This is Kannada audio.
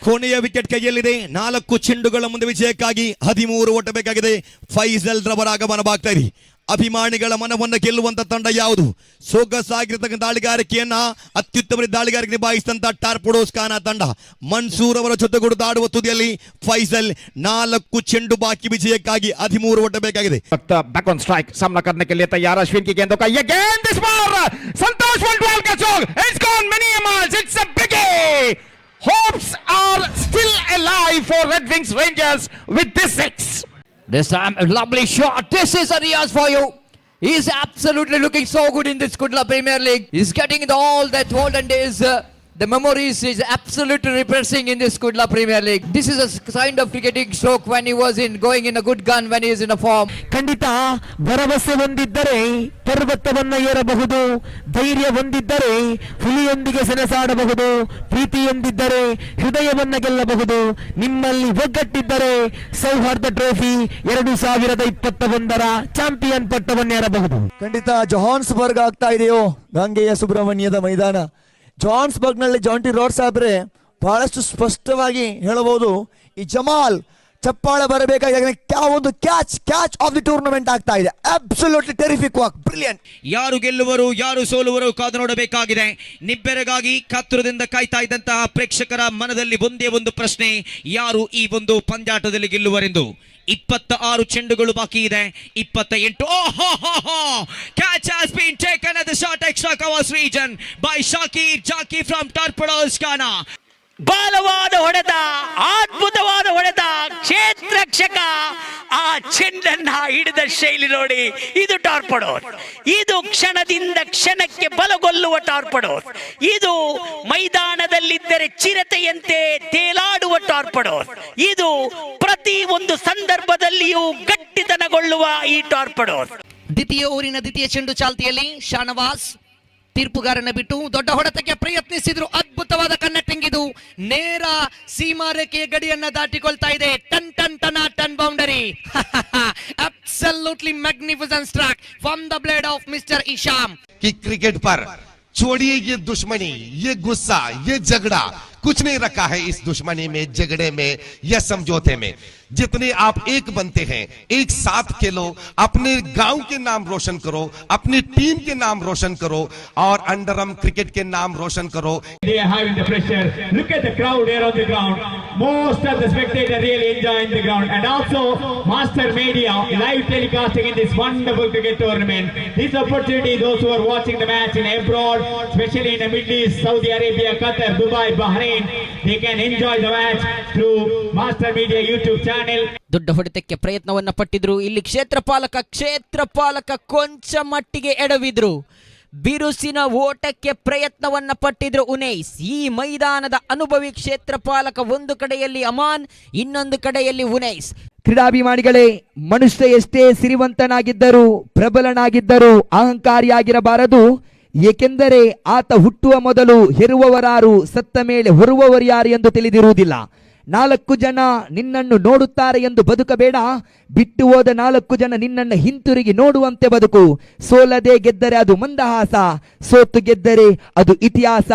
ಕೊನೆಯ ವಿಕೆಟ್ ಕೈಯಲ್ಲಿದೆ. 4 ಚೆಂಡುಗಳ ಮುಂದೆ ವಿಜಯಕ್ಕಾಗಿ 13 ಓಟ ಬೇಕಾಗಿದೆ. ಫೈಸಲ್ ರವರ ಆಗಮನವಾಗ್ತಾ ಇದೆ. ಅಭಿಮಾನಿಗಳ ಮನವನ್ನು ಗೆಲ್ಲುವಂತ ತಂಡ ಯಾವುದು? ಸೊಗಸಾಗಿರತಕ್ಕಂಥ ದಾಳಿಗಾರಿಕೆಯನ್ನ ಅತ್ಯುತ್ತಮ ದಾಳಿಗಾರಿಕೆ ನಿಭಾಯಿಸಿದಂತ ಟಾರ್ಪಡೋಸ್ ಖಾನ ತಂಡ. ಮನ್ಸೂರ್ ಅವರ ಜೊತೆಗೂಡಿ ಆಡುವ ತುದಿಯಲ್ಲಿ ಫೈಸಲ್ 4 ಚೆಂಡು ಬಾಕಿ ವಿಜಯಕ್ಕಾಗಿ 13 ಓಟ ಬೇಕಾಗಿದೆ. बैक ऑन स्ट्राइक सामना करने के लिए तैयार अश्विन की गेंदों का ये गेंद इस बार संतोष बंटवाल का चौक. It's gone many miles. It's a biggie. Hopes are still alive for Red Wings Rangers with this 6. This time a lovely shot. This is a Riaz for you. He's absolutely looking so good in this Kudla Premier League. He's getting all that olden days. The memories is absolutely repressing in this Kudla Premier League. This is a kind of cricketing stroke when he was going in a good gun, when he is in a form. ಖಂಡಿತ ಭರವಸೆ ಹೊಂದಿದ್ದರೆ ಪರ್ವತವನ್ನ ಏರಬಹುದು, ಧೈರ್ಯ ಹೊಂದಿದ್ದರೆ ಹುಲಿಯೊಂದಿಗೆ ಸೆಣಸಾಡಬಹುದು, ಪ್ರೀತಿಯೊಂದಿದ್ದರೆ ಹೃದಯವನ್ನ ಗೆಲ್ಲಬಹುದು. ನಿಮ್ಮಲ್ಲಿ ಒಗ್ಗಟ್ಟಿದ್ದರೆ ಸೌಹಾರ್ದ ಟ್ರೋಫಿ 2021ರ ಚಾಂಪಿಯನ್ ಪಟ್ಟವನ್ನೇರಬಹುದು. ಖಂಡಿತ ಜೋಹಾನ್ಸ್ಬರ್ಗ್ ಆಗ್ತಾ ಇದೆಯೋ ಗಂಗೆಯ ಸುಬ್ರಹ್ಮಣ್ಯದ ಮೈದಾನ. ಜಾನ್ಸ್ಬರ್ಗ್ ನಲ್ಲಿ ಜಾಂಟಿ ರೋಡ್ ಸಾಬ್ರೆ ಬಹಳಷ್ಟು ಸ್ಪಷ್ಟವಾಗಿ ಹೇಳಬಹುದು, ಈ ಜಮಾಲ್ ಚಪ್ಪಾಳೆ ಬರಬೇಕಾಗಿದೆ. ಒಂದು ಕ್ಯಾಚ್ ಆಫ್ ದಿ ಟೂರ್ನಮೆಂಟ್ ಆಗ್ತಾ ಇದೆ. Absolutely terrific walk, brilliant. ಯಾರು ಗೆಲ್ಲುವರು ಯಾರು ಸೋಲುವರು ಕಾದು ನೋಡಬೇಕಾಗಿದೆ. ನಿಬ್ಬೆರಗಾಗಿ ಕಾತುರದಿಂದ ಕಾಯ್ತಾ ಇದ್ದಂತಹ ಪ್ರೇಕ್ಷಕರ ಮನದಲ್ಲಿ ಒಂದೇ ಒಂದು ಪ್ರಶ್ನೆ, ಯಾರು ಈ ಒಂದು ಪಂದ್ಯಾಟದಲ್ಲಿ ಗೆಲ್ಲುವರೆಂದು. 26 ಚೆಂಡುಗಳು ಬಾಕಿ ಇದೆ. 28. Catch has been taken at the short extra covers region by Shakir Jaki from torpedoes ಖಾನಾ. ಬಾಲವಾದ ಹೊಡೆತ, ಅದ್ಭುತವಾದ ಹೊಡೆತ, ಕ್ಷೇತ್ರಕ್ಷಕ ಆ ಚೆಂಡನ್ನ ಹಿಡಿದ ಶೈಲಿ ನೋಡಿ. ಇದು ಟಾರ್ಪಡೋಸ್. ಇದು ಕ್ಷಣದಿಂದ ಕ್ಷಣಕ್ಕೆ ಬಲಗೊಳ್ಳುವ ಟಾರ್ಪಡೋಸ್. ಇದು ಮೈದಾನದಲ್ಲಿದ್ದರೆ ಚಿರತೆಯಂತೆ ತೇಲಾಡುವ ಟಾರ್ಪಡೋಸ್. ಇದು ಪ್ರತಿ ಒಂದು ಸಂದರ್ಭದಲ್ಲಿಯೂ ಗಟ್ಟಿತನಗೊಳ್ಳುವ ಈ ಟಾರ್ಪಡೋಸ್. ದ್ವಿತೀಯ ಓವರಿನ ದ್ವಿತೀಯ ಚೆಂಡು ಚಾಲ್ತಿಯಲ್ಲಿ ಶಾನವಾಸ್ ತೀರ್ಪುಗಾರನ ಬಿಟ್ಟು ದೊಡ್ಡ ಹೊಡೆತಕ್ಕೆ ಪ್ರಯತ್ನಿಸಿದ್ರು. ಅದ್ಭುತವಾದ ಕನ್ನಟ್ಟಿಂಗ್. ಇದು ನೇರ ಸೀಮಾರೇಖೆಯ ಗಡಿಯನ್ನ ದಾಟಿಕೊಳ್ತಾ ಇದೆ. ಟನ್ boundary. Absolutely magnificent strike from the blade of mister Isham. कि क्रिकेट पर छोड़िए ये दुश्मनी, ये गुस्सा, ये झगड़ा, कुछ नहीं रखा है इस दुश्मनी में, झगड़े में या समझौते में. जितने आप एक बनते हैं, एक साथ खेलो, अपने गांव के नाम रोशन करो, अपनी टीम के नाम रोशन करो और अंडरम क्रिकेट के नाम रोशन करो. They are having the pressure. Look at the crowd here on the ground. Most of the spectators really enjoying the ground, and also Master Media live telecasting in this wonderful cricket tournament. This opportunity, those who are watching the match in abroad, especially in the Middle East, Saudi Arabia, Qatar, Dubai, Bahrain, they can enjoy the match through Master Media YouTube channel. ದೊಡ್ಡ ಹೊಡೆತಕ್ಕೆ ಪ್ರಯತ್ನವನ್ನ ಪಟ್ಟಿದ್ರು. ಇಲ್ಲಿ ಕ್ಷೇತ್ರಪಾಲಕ ಕೊಂಚ ಮಟ್ಟಿಗೆ ಎಡವಿದ್ರು. ಬಿರುಸಿನ ಓಟಕ್ಕೆ ಪ್ರಯತ್ನವನ್ನ ಪಟ್ಟಿದ್ರು ಉನೈಸ್. ಈ ಮೈದಾನದ ಅನುಭವಿ ಕ್ಷೇತ್ರಪಾಲಕ ಒಂದು ಕಡೆಯಲ್ಲಿ ಅಮಾನ್, ಇನ್ನೊಂದು ಕಡೆಯಲ್ಲಿ ಉನೈಸ್. ಕ್ರೀಡಾಭಿಮಾನಿಗಳೇ, ಮನುಷ್ಯ ಎಷ್ಟೇ ಸಿರಿವಂತನಾಗಿದ್ದರೂ ಪ್ರಬಲನಾಗಿದ್ದರೂ ಅಹಂಕಾರಿಯಾಗಿರಬಾರದು. ಏಕೆಂದರೆ ಆತ ಹುಟ್ಟುವ ಮೊದಲು ಹೆರುವವರಾರು, ಸತ್ತ ಮೇಲೆ ಹೊರುವವರು ಯಾರು ಎಂದು ತಿಳಿದಿರುವುದಿಲ್ಲ. 4 ಜನ ನಿನ್ನನ್ನು ನೋಡುತ್ತಾರೆ ಎಂದು ಬದುಕಬೇಡ. ಬಿಟ್ಟು ಹೋದ 4 ಜನ ನಿನ್ನನ್ನು ಹಿಂತಿರುಗಿ ನೋಡುವಂತೆ ಬದುಕು. ಸೋಲದೆ ಗೆದ್ದರೆ ಅದು ಮಂದಹಾಸ, ಸೋತು ಗೆದ್ದರೆ ಅದು ಇತಿಹಾಸ.